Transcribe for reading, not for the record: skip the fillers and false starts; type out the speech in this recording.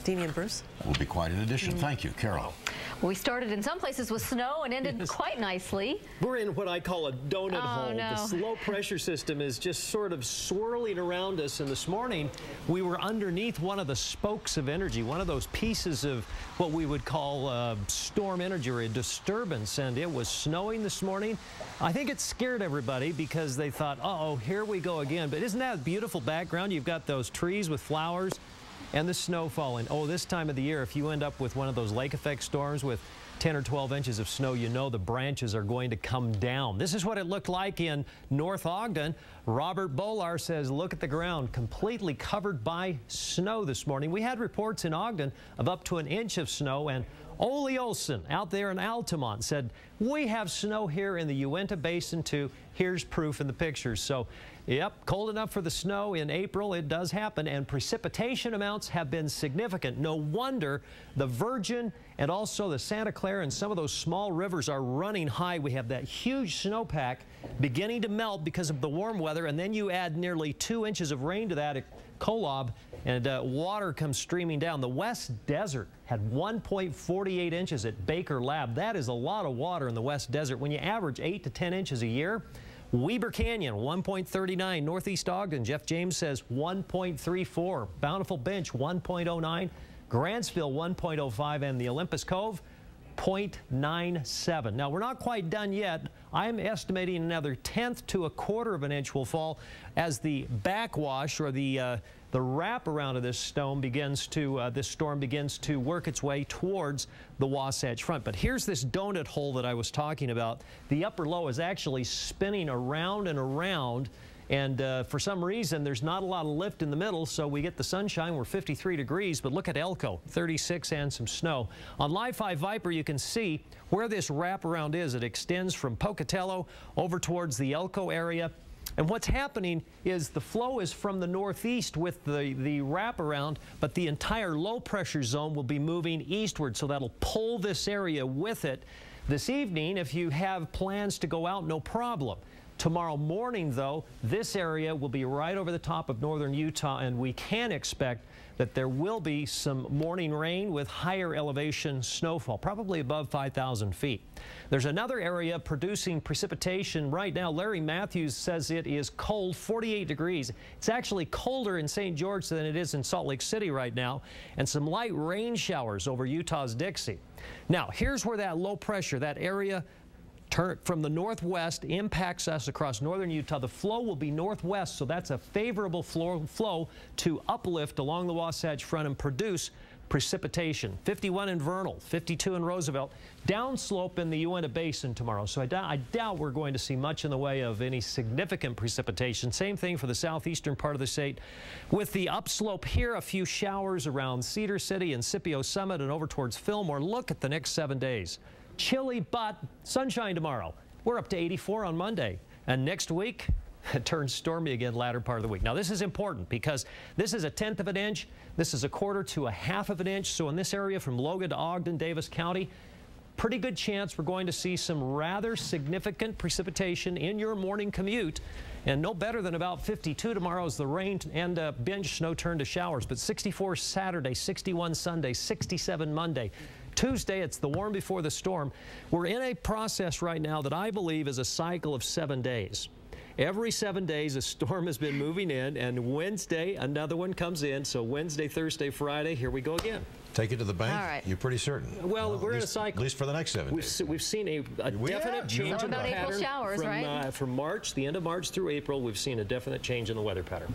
Deanie and Bruce. Will be quite an addition. Thank you, Carol. We started in some places with snow and ended quite nicely. We're in what I call a donut hole. No. The low pressure system is just sort of swirling around us, and this morning we were underneath one of the spokes of energy, one of those pieces of what we would call storm energy or a disturbance, and it was snowing this morning. I think it scared everybody because they thought, uh-oh, here we go again. But isn't that a beautiful background? You've got those trees with flowers and the snow falling. Oh, this time of the year, if you end up with one of those lake effect storms with 10 or 12 inches of snow, you know the branches are going to come down. This is what it looked like in North Ogden. Robert Bolar says, look at the ground, completely covered by snow this morning. We had reports in Ogden of up to an inch of snow, and Ole Olson out there in Altamont said, we have snow here in the Uinta Basin too. Here's proof in the pictures. So, yep, cold enough for the snow in April. It does happen, and precipitation amounts have been significant. No wonder the Virgin and also the Santa Clara and some of those small rivers are running high. We have that huge snowpack beginning to melt because of the warm weather, and then you add nearly 2 inches of rain to that at Kolob, and water comes streaming down. The West Desert had 1.48 inches at Baker Lab. That is a lot of water in the West Desert. When you average 8 to 10 inches a year, Weber Canyon, 1.39. Northeast Ogden, Jeff James says 1.34. Bountiful Bench, 1.09. Grantsville, 1.05. And the Olympus Cove, 0.97. Now, we're not quite done yet. I'm estimating another 1/10 to 1/4 of an inch will fall as the backwash or the wraparound of this storm begins to work its way towards the Wasatch Front. But here's this donut hole that I was talking about. The upper low is actually spinning around and around, and for some reason there's not a lot of lift in the middle, so we get the sunshine. We're 53 degrees, but look at Elko, 36 and some snow. On Live 5 Viper, you can see where this wraparound is. It extends from Pocatello over towards the Elko area. And what's happening is the flow is from the northeast with the wraparound, but the entire low pressure zone will be moving eastward, so that'll pull this area with it. This evening, if you have plans to go out, no problem. Tomorrow morning, though, this area will be right over the top of northern Utah, and we can expect that there will be some morning rain with higher elevation snowfall, probably above 5,000 feet. There's another area producing precipitation right now. Larry Matthews says it is cold, 48 degrees. It's actually colder in St. George than it is in Salt Lake City right now, and some light rain showers over Utah's Dixie. Now, here's where that low pressure, that area from the northwest impacts us across northern Utah. The flow will be northwest, so that's a favorable flow to uplift along the Wasatch Front and produce precipitation. 51 in Vernal, 52 in Roosevelt, downslope in the Uinta Basin tomorrow. So I doubt we're going to see much in the way of any significant precipitation. Same thing for the southeastern part of the state. With the upslope here, a few showers around Cedar City and Scipio Summit and over towards Fillmore. Look at the next 7 days. Chilly, but sunshine tomorrow. We're up to 84 on Monday. And next week, it turns stormy again latter part of the week. Now, this is important because this is a 1/10 of an inch. This is a 1/4 to 1/2 of an inch. So in this area from Logan to Ogden, Davis County, pretty good chance we're going to see some rather significant precipitation in your morning commute. And no better than about 52 tomorrow as the rain and binge snow turn to showers. But 64 Saturday, 61 Sunday, 67 Monday. Tuesday, it's the warm before the storm. We're in a process right now that I believe is a cycle of 7 days. Every 7 days, a storm has been moving in, and Wednesday, another one comes in. So Wednesday, Thursday, Friday, here we go again. Take it to the bank? All right. You're pretty certain? Well, we're in a cycle. At least for the next 7 days. We've seen a definite change in the pattern. April showers, from March, the end of March through April, we've seen a definite change in the weather pattern.